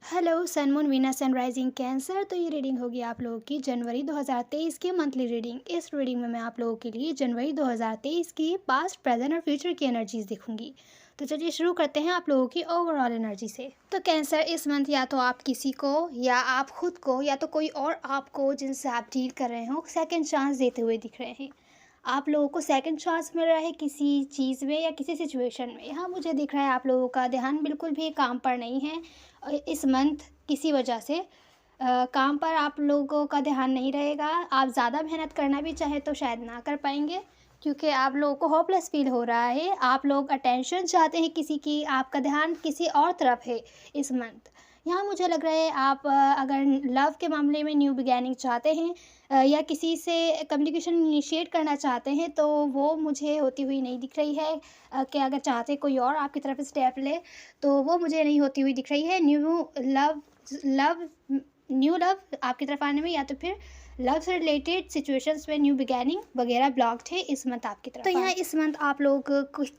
Hello sun moon Venus and rising Cancer. तो ये reading होगी आप लोगों की जनवरी 2023 की मंथली रीडिंग। इस रीडिंग में मैं आप लोगों के लिए जनवरी 2023 की पास्ट प्रेजेंट और फ्यूचर की एनर्जीज दिखूंगी। तो चलिए शुरू करते हैं आप लोगों की ओवरऑल एनर्जी से। तो कैंसर इस मंथ या तो आप किसी को या आप खुद को या तो कोई और आपको जिनसे आप डील कर रहे हो सेकेंड चांस देते हुए दिख रहे हैं। आप लोगों को सेकंड चांस मिल रहा है किसी चीज़ में या किसी सिचुएशन में। यहाँ मुझे दिख रहा है आप लोगों का ध्यान बिल्कुल भी काम पर नहीं है। इस मंथ किसी वजह से काम पर आप लोगों का ध्यान नहीं रहेगा। आप ज़्यादा मेहनत करना भी चाहे तो शायद ना कर पाएंगे, क्योंकि आप लोगों को होपलेस फील हो रहा है। आप लोग अटेंशन चाहते हैं किसी की, आपका ध्यान किसी और तरफ है इस मंथ। यहाँ मुझे लग रहा है आप अगर लव के मामले में न्यू बिगैनिंग चाहते हैं या किसी से कम्युनिकेशन इनिशिएट करना चाहते हैं, तो वो मुझे होती हुई नहीं दिख रही है। कि अगर चाहते कोई और आपकी तरफ स्टेप ले तो वो मुझे नहीं होती हुई दिख रही है। लव लव न्यू लव आपकी तरफ आने में, या तो फिर लव से रिलेटेड सिचुएशंस में न्यू बिगैनिंग वगैरह ब्लॉक्ड है इस मंथ आपकी तरफ। तो यहाँ इस मंथ आप लोग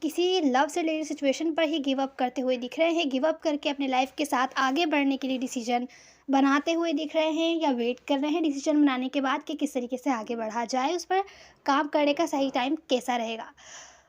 किसी लव से रिलेटेड सिचुएशन पर ही गिव अप करते हुए दिख रहे हैं। गिव अप करके अपने लाइफ के साथ आगे बढ़ने के लिए डिसीजन बनाते हुए दिख रहे हैं, या वेट कर रहे हैं डिसीजन बनाने के बाद कि किस तरीके से आगे बढ़ा जाए, उस पर काम करने का सही टाइम कैसा रहेगा।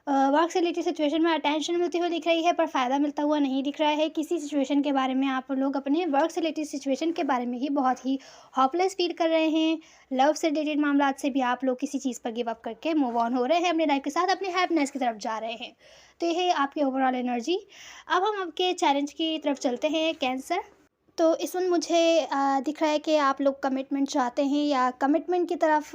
वर्क से रिलेटेड सिचुएशन में अटेंशन मिलती हुई दिख रही है, पर फ़ायदा मिलता हुआ नहीं दिख रहा है। किसी सिचुएशन के बारे में आप लोग अपने वर्क से रिलेटेड सिचुएशन के बारे में ही बहुत ही होपलेस फील कर रहे हैं। लव से रिलेटेड मामला से भी आप लोग किसी चीज़ पर गिव अप करके मूव ऑन हो रहे हैं, अपने लाइफ के साथ अपने हैप्पीनेस की तरफ जा रहे हैं। तो ये है आपकी ओवरऑल एनर्जी। अब हम आपके चैलेंज की तरफ चलते हैं, कैंसर। तो इसमें मुझे दिख रहा है कि आप लोग कमिटमेंट चाहते हैं, या कमिटमेंट की तरफ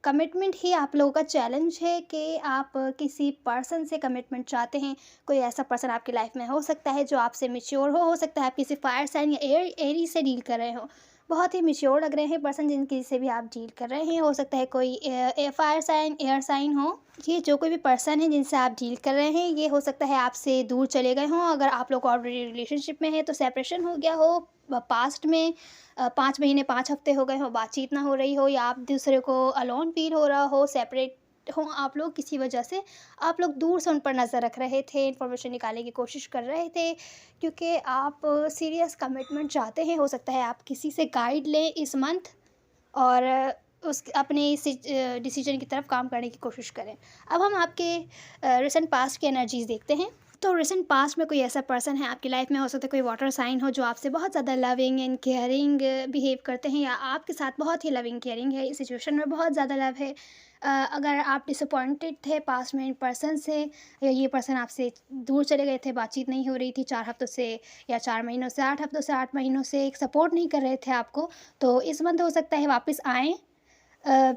कमिटमेंट ही आप लोगों का चैलेंज है कि आप किसी पर्सन से कमिटमेंट चाहते हैं। कोई ऐसा पर्सन आपकी लाइफ में हो सकता है जो आपसे मैच्योर हो सकता है आप किसी फायर साइन या एरी से डील कर रहे हो। बहुत ही मैच्योर लग रहे हैं पर्सन जिनकी से भी आप डील कर रहे हैं। हो सकता है कोई फायर साइन, एयर साइन हो। ये जो कोई भी पर्सन है जिनसे आप डील कर रहे हैं, ये हो सकता है आपसे दूर चले गए हों। अगर आप लोग ऑलरेडी रिलेशनशिप में है तो सेपरेशन हो गया हो पास्ट में। 5 महीने 5 हफ्ते हो गए हो, बातचीत ना हो रही हो, या आप दूसरे को अलोन फील हो रहा हो, सेपरेट हो आप लोग किसी वजह से। आप लोग दूर से उन पर नज़र रख रहे थे, इन्फॉर्मेशन निकालने की कोशिश कर रहे थे, क्योंकि आप सीरियस कमिटमेंट चाहते हैं। हो सकता है आप किसी से गाइड लें इस मंथ और उस अपने इस डिसीजन की तरफ काम करने की कोशिश करें। अब हम आपके रिसेंट पास्ट की एनर्जीज देखते हैं। तो रिसेंट पास्ट में कोई ऐसा पर्सन है आपकी लाइफ में, हो सकता है कोई वाटर साइन हो जो आपसे बहुत ज़्यादा लविंग एंड केयरिंग बिहेव करते हैं, या आपके साथ बहुत ही लविंग केयरिंग है, इस सिचुएशन में बहुत ज़्यादा लव है। अगर आप डिसअपॉइंटेड थे पास्ट में इन पर्सन से, या ये पर्सन आपसे दूर चले गए थे, बातचीत नहीं हो रही थी 4 हफ्तों से, या 4 महीनों से, 8 हफ्तों से, 8 महीनों से एक सपोर्ट नहीं कर रहे थे आपको, तो इस मंथ हो सकता है वापस आएँ। अ,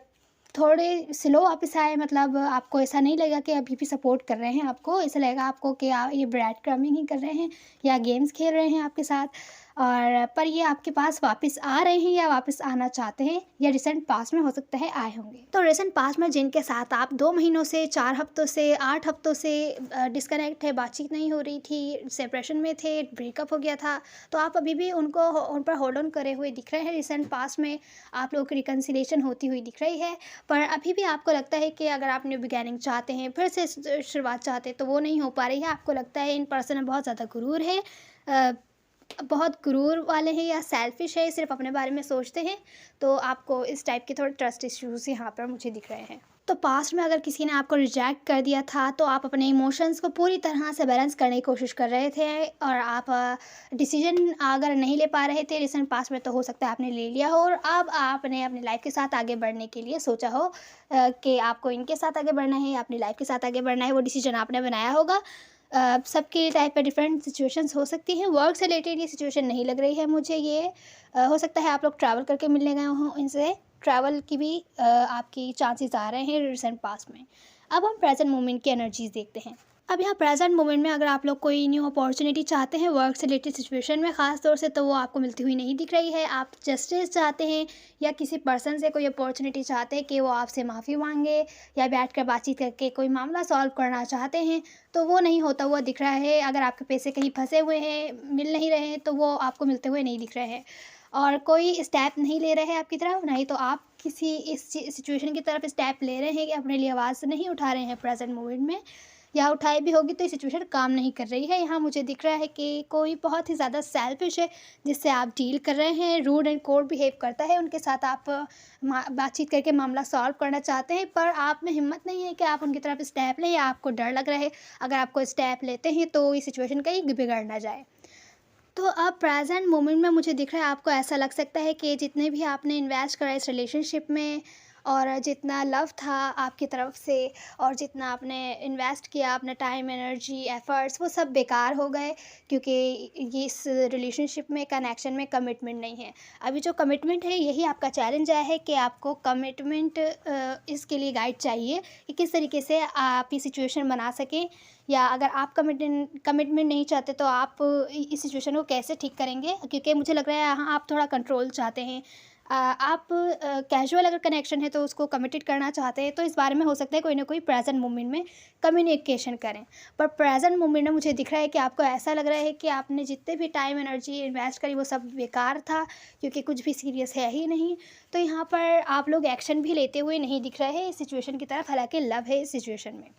थोड़े स्लो वापस आए, मतलब आपको ऐसा नहीं लगेगा कि अभी भी सपोर्ट कर रहे हैं आपको। ऐसा लगेगा आपको कि ये ब्रेड क्रम्बिंग ही कर रहे हैं या गेम्स खेल रहे हैं आपके साथ। और पर ये आपके पास वापस आ रहे हैं या वापस आना चाहते हैं, या रिसेंट पास्ट में हो सकता है आए होंगे। तो रिसेंट पास्ट में जिनके साथ आप 2 महीनों से, 4 हफ्तों से, 8 हफ्तों से डिस्कनेक्ट है, बातचीत नहीं हो रही थी, सेपरेशन में थे, ब्रेकअप हो गया था, तो आप अभी भी उन पर होल्ड ऑन करे हुए दिख रहे हैं। रिसेंट पास्ट में आप लोगों की रिकन्सिलेशन होती हुई दिख रही है, पर अभी भी आपको लगता है कि अगर आप न्यू बिगैनिंग चाहते हैं, फिर से शुरुआत चाहते हैं, तो वो नहीं हो पा रही है। आपको लगता है इन पर्सन में बहुत ज़्यादा गुरूर है, अ, बहुत गुरूर वाले हैं, या सेल्फिश है, सिर्फ अपने बारे में सोचते हैं। तो आपको इस टाइप के थोड़े ट्रस्ट इश्यूज़ यहाँ पर मुझे दिख रहे हैं। तो पास्ट में अगर किसी ने आपको रिजेक्ट कर दिया था, तो आप अपने इमोशंस को पूरी तरह से बैलेंस करने की कोशिश कर रहे थे, और आप डिसीजन अगर नहीं ले पा रहे थे रिसेंट पास्ट में, तो हो सकता है आपने ले लिया हो, और अब आपने अपनी लाइफ के साथ आगे बढ़ने के लिए सोचा हो कि आपको इनके साथ आगे बढ़ना है या अपनी लाइफ के साथ आगे बढ़ना है। वो डिसीजन आपने बनाया होगा। सबकी लाइफ में डिफरेंट सिचुएशंस हो सकती हैं। वर्क से रिलेटेड ये सिचुएशन नहीं लग रही है मुझे। ये हो सकता है आप लोग ट्रैवल करके मिलने गए हों इनसे, ट्रैवल की भी आपकी चांसेस आ रहे हैं रिसेंट पास्ट में। अब हम प्रेजेंट मोमेंट की एनर्जीज देखते हैं। अब यहाँ प्रेजेंट मोमेंट में अगर आप लोग कोई न्यू अपॉर्चुनिटी चाहते हैं वर्क से रिलेटेड सिचुएशन में ख़ास तौर से, तो वो आपको मिलती हुई नहीं दिख रही है। आप जस्टिस चाहते हैं, या किसी पर्सन से कोई अपॉर्चुनिटी चाहते हैं कि वो आपसे माफ़ी मांगे, या बैठकर बातचीत करके कोई मामला सॉल्व करना चाहते हैं, तो वो नहीं होता हुआ दिख रहा है। अगर आपके पैसे कहीं फंसे हुए हैं, मिल नहीं रहे हैं, तो वो आपको मिलते हुए नहीं दिख रहे हैं, और कोई स्टेप नहीं ले रहे हैं आपकी तरफ, नहीं तो आप किसी इस सिचुएशन की तरफ स्टेप ले रहे हैं कि अपने लिए आवाज़ नहीं उठा रहे हैं प्रेजेंट मोमेंट में। या उठाई भी होगी तो ये सिचुएशन काम नहीं कर रही है। यहाँ मुझे दिख रहा है कि कोई बहुत ही ज़्यादा सेल्फिश है जिससे आप डील कर रहे हैं, रूड एंड कोल्ड बिहेव करता है, उनके साथ आप बातचीत करके मामला सॉल्व करना चाहते हैं, पर आप में हिम्मत नहीं है कि आप उनकी तरफ स्टेप लें, या आपको डर लग रहा है अगर आप कोई स्टेप लेते हैं तो ये सिचुएशन कहीं बिगड़ ना जाए। तो अब प्रेज़ेंट मोमेंट में मुझे दिख रहा है आपको ऐसा लग सकता है कि जितने भी आपने इन्वेस्ट करा इस रिलेशनशिप में, और जितना लव था आपकी तरफ से, और जितना आपने इन्वेस्ट किया, अपना टाइम, एनर्जी, एफ़र्ट्स, वो सब बेकार हो गए, क्योंकि ये इस रिलेशनशिप में, कनेक्शन में कमिटमेंट नहीं है। अभी जो कमिटमेंट है यही आपका चैलेंज आया है कि आपको कमिटमेंट इसके लिए गाइड चाहिए कि किस तरीके से आप ये सिचुएशन बना सकें, या अगर आप कमिटमेंट नहीं चाहते तो आप इस सिचुएशन को कैसे ठीक करेंगे? क्योंकि मुझे लग रहा है यहाँ आप थोड़ा कंट्रोल चाहते हैं। आप कैजुअल अगर कनेक्शन है तो उसको कमिटेड करना चाहते हैं, तो इस बारे में हो सकता है कोई ना कोई प्रेज़ेंट मोमेंट में कम्युनिकेशन करें। पर प्रेज़ेंट मोमेंट में मुझे दिख रहा है कि आपको ऐसा लग रहा है कि आपने जितने भी टाइम, एनर्जी इन्वेस्ट करी वो सब बेकार था, क्योंकि कुछ भी सीरियस है ही नहीं। तो यहाँ पर आप लोग एक्शन भी लेते हुए नहीं दिख रहे हैं इस सिचुएशन की तरफ, हालाँकि लव है इस सिचुएशन में।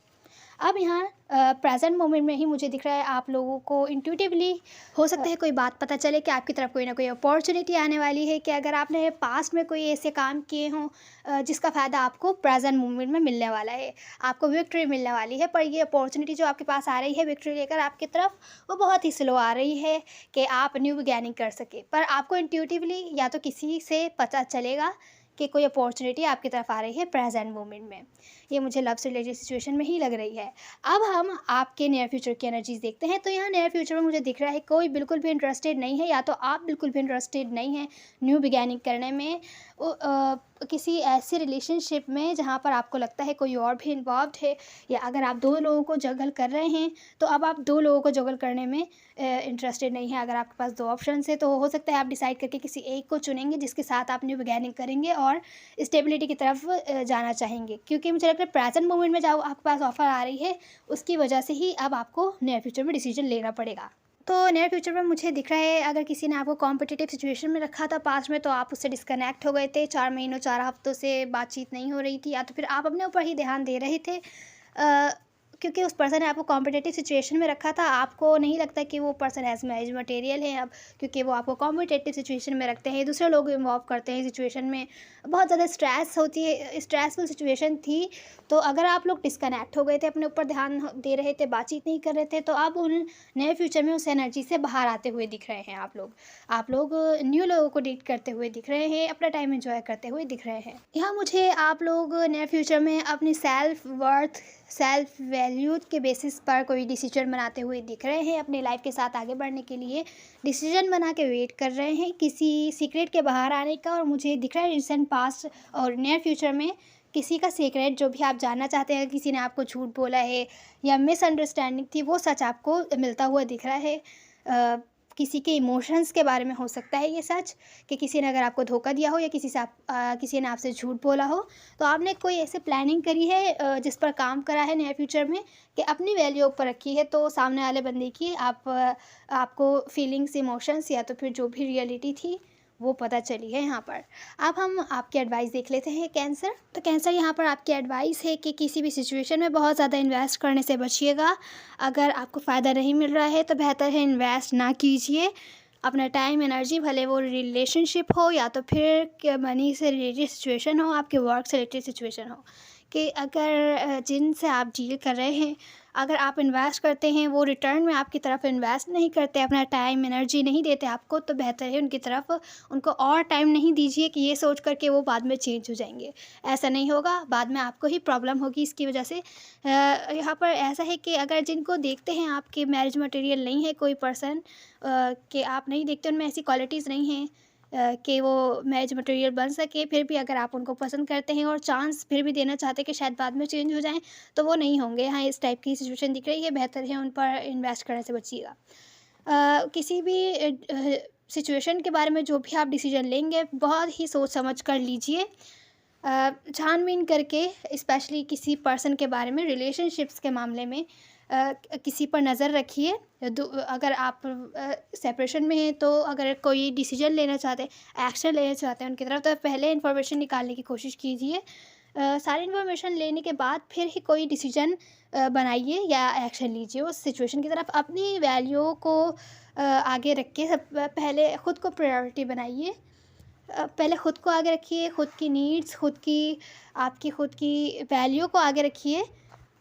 अब यहाँ प्रेज़ेंट मोमेंट में ही मुझे दिख रहा है आप लोगों को इंट्यूटिवली हो सकता है कोई बात पता चले कि आपकी तरफ कोई ना कोई अपॉर्चुनिटी आने वाली है, कि अगर आपने पास्ट में कोई ऐसे काम किए हों जिसका फ़ायदा आपको प्रेज़ेंट मोमेंट में मिलने वाला है, आपको विक्ट्री मिलने वाली है, पर ये अपॉर्चुनिटी जो आपके पास आ रही है विक्ट्री लेकर आपकी तरफ, वो बहुत ही स्लो आ रही है कि आप न्यू बिगैनिंग कर सकें। पर आपको इंट्यूटिवली या तो किसी से पता चलेगा कि कोई अपॉर्चुनिटी आपकी तरफ आ रही है प्रेज़ेंट मोमेंट में। ये मुझे लव से रिलेटेड सिचुएशन में ही लग रही है। अब हम आपके नियर फ्यूचर की एनर्जीज़ देखते हैं, तो यहाँ नियर फ्यूचर में मुझे दिख रहा है कोई बिल्कुल भी इंटरेस्टेड नहीं है, या तो आप बिल्कुल भी इंटरेस्टेड नहीं हैं न्यू बिगैनिंग करने में। किसी ऐसे रिलेशनशिप में जहाँ पर आपको लगता है कोई और भी इन्वॉल्व्ड है, या अगर आप 2 लोगों को जगल कर रहे हैं, तो अब आप 2 लोगों को जगल करने में इंटरेस्टेड नहीं हैं। अगर आपके पास 2 ऑप्शंस हैं तो हो सकता है आप डिसाइड करके किसी एक को चुनेंगे जिसके साथ आप न्यू बिगैनिंग करेंगे और स्टेबिलिटी की तरफ जाना चाहेंगे। क्योंकि मुझे लगता है प्रेज़ेंट मोमेंट में जो आपके पास ऑफ़र आ रही है, उसकी वजह से ही अब आपको नियर फ्यूचर में डिसीज़न लेना पड़ेगा। तो नियर फ्यूचर में मुझे दिख रहा है अगर किसी ने आपको कॉम्पिटिटिव सिचुएशन में रखा था पास्ट में, तो आप उससे डिस्कनेक्ट हो गए थे, 4 महीनों 4 हफ्तों से बातचीत नहीं हो रही थी, या तो फिर आप अपने ऊपर ही ध्यान दे रहे थे, क्योंकि उस पर्सन ने आपको कॉम्पिटिटिव सिचुएशन में रखा था। आपको नहीं लगता कि वो पर्सन एज़ मैरिज मटेरियल है अब, क्योंकि वो आपको कॉम्पिटिटिव सिचुएशन में रखते हैं, दूसरे लोग इन्वॉल्व करते हैं सिचुएशन में, बहुत ज़्यादा स्ट्रेस होती है, स्ट्रेसफुल सिचुएशन थी। तो अगर आप लोग डिस्कनेक्ट हो गए थे, अपने ऊपर ध्यान दे रहे थे, बातचीत नहीं कर रहे थे, तो अब उन नए फ्यूचर में उस एनर्जी से बाहर आते हुए दिख रहे हैं आप लोग। आप लोग न्यू लोगों को डेट करते हुए दिख रहे हैं, अपना टाइम एंजॉय करते हुए दिख रहे हैं। यहाँ मुझे आप लोग नए फ्यूचर में अपनी सेल्फ वर्थ, सेल्फ वैल्यू के बेसिस पर कोई डिसीजन बनाते हुए दिख रहे हैं, अपनी लाइफ के साथ आगे बढ़ने के लिए डिसीजन बना के वेट कर रहे हैं किसी सीक्रेट के बाहर आने का। और मुझे दिख रहा है रिसेंट पास्ट और नियर फ्यूचर में किसी का सीक्रेट जो भी आप जानना चाहते हैं, किसी ने आपको झूठ बोला है या मिसअंडरस्टैंडिंग थी, वो सच आपको मिलता हुआ दिख रहा है। किसी के इमोशंस के बारे में हो सकता है ये सच, कि किसी ने अगर आपको धोखा दिया हो, या किसी ने आपसे झूठ बोला हो, तो आपने कोई ऐसे प्लानिंग करी है जिस पर काम करा है नियर फ्यूचर में, कि अपनी वैल्यू ऊपर रखी है, तो सामने वाले बंदे की आपको फीलिंग्स, इमोशंस, या तो फिर जो भी रियलिटी थी वो पता चली है यहाँ पर। अब हम आपकी एडवाइस देख लेते हैं कैंसर। तो कैंसर, यहाँ पर आपकी एडवाइस है कि किसी भी सिचुएशन में बहुत ज़्यादा इन्वेस्ट करने से बचिएगा। अगर आपको फ़ायदा नहीं मिल रहा है तो बेहतर है इन्वेस्ट ना कीजिए। अपना टाइम, एनर्जी, भले वो रिलेशनशिप हो या तो फिर मनी से रिलेटेड सिचुएशन हो, आपके वर्क से रिलेटेड सिचुएशन हो, कि अगर जिनसे आप डील कर रहे हैं, अगर आप इन्वेस्ट करते हैं, वो रिटर्न में आपकी तरफ इन्वेस्ट नहीं करते, अपना टाइम, एनर्जी नहीं देते आपको, तो बेहतर है उनकी तरफ उनको और टाइम नहीं दीजिए कि ये सोच कर के वो बाद में चेंज हो जाएंगे। ऐसा नहीं होगा, बाद में आपको ही प्रॉब्लम होगी इसकी वजह से। यहाँ पर ऐसा है कि अगर जिनको देखते हैं आपके मैरिज मटेरियल नहीं है कोई पर्सन, कि आप नहीं देखते, उनमें ऐसी क्वालिटीज़ नहीं हैं कि वो मैरिज मटेरियल बन सके, फिर भी अगर आप उनको पसंद करते हैं और चांस फिर भी देना चाहते हैं कि शायद बाद में चेंज हो जाएँ, तो वो नहीं होंगे। हाँ, इस टाइप की सिचुएशन दिख रही है, बेहतर है उन पर इन्वेस्ट करने से बचिएगा। किसी भी सिचुएशन के बारे में जो भी आप डिसीज़न लेंगे, बहुत ही सोच समझ कर लीजिए, छानबीन करके, स्पेशली किसी पर्सन के बारे में, रिलेशनशिप्स के मामले में किसी पर नज़र रखिए। अगर आप सेपरेशन में हैं, तो अगर कोई डिसीजन लेना चाहते हैं, एक्शन लेना चाहते हैं उनकी तरफ, तो पहले इन्फॉर्मेशन निकालने की कोशिश कीजिए। सारी इन्फॉर्मेशन लेने के बाद फिर ही कोई डिसीजन बनाइए या एक्शन लीजिए उस सिचुएशन की तरफ। अपनी वैल्यू को आगे रख के सब पहले ख़ुद को प्रायोरिटी बनाइए। पहले ख़ुद को आगे रखिए, ख़ुद की नीड्स, आपकी ख़ुद की वैल्यू को आगे रखिए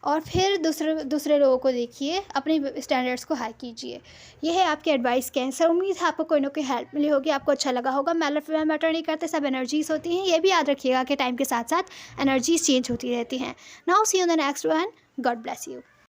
और फिर दूसरे लोगों को देखिए, अपने स्टैंडर्ड्स को हाई कीजिए। ये है आपकी एडवाइस कैंसर। उम्मीद है आपको कोई ना कोई हेल्प मिली होगी, आपको अच्छा लगा होगा। मैटर नहीं करते, सब एनर्जीज़ होती हैं। ये भी याद रखिएगा कि टाइम के साथ साथ एनर्जीज़ चेंज होती रहती हैं। Now see you in the next one. God bless you.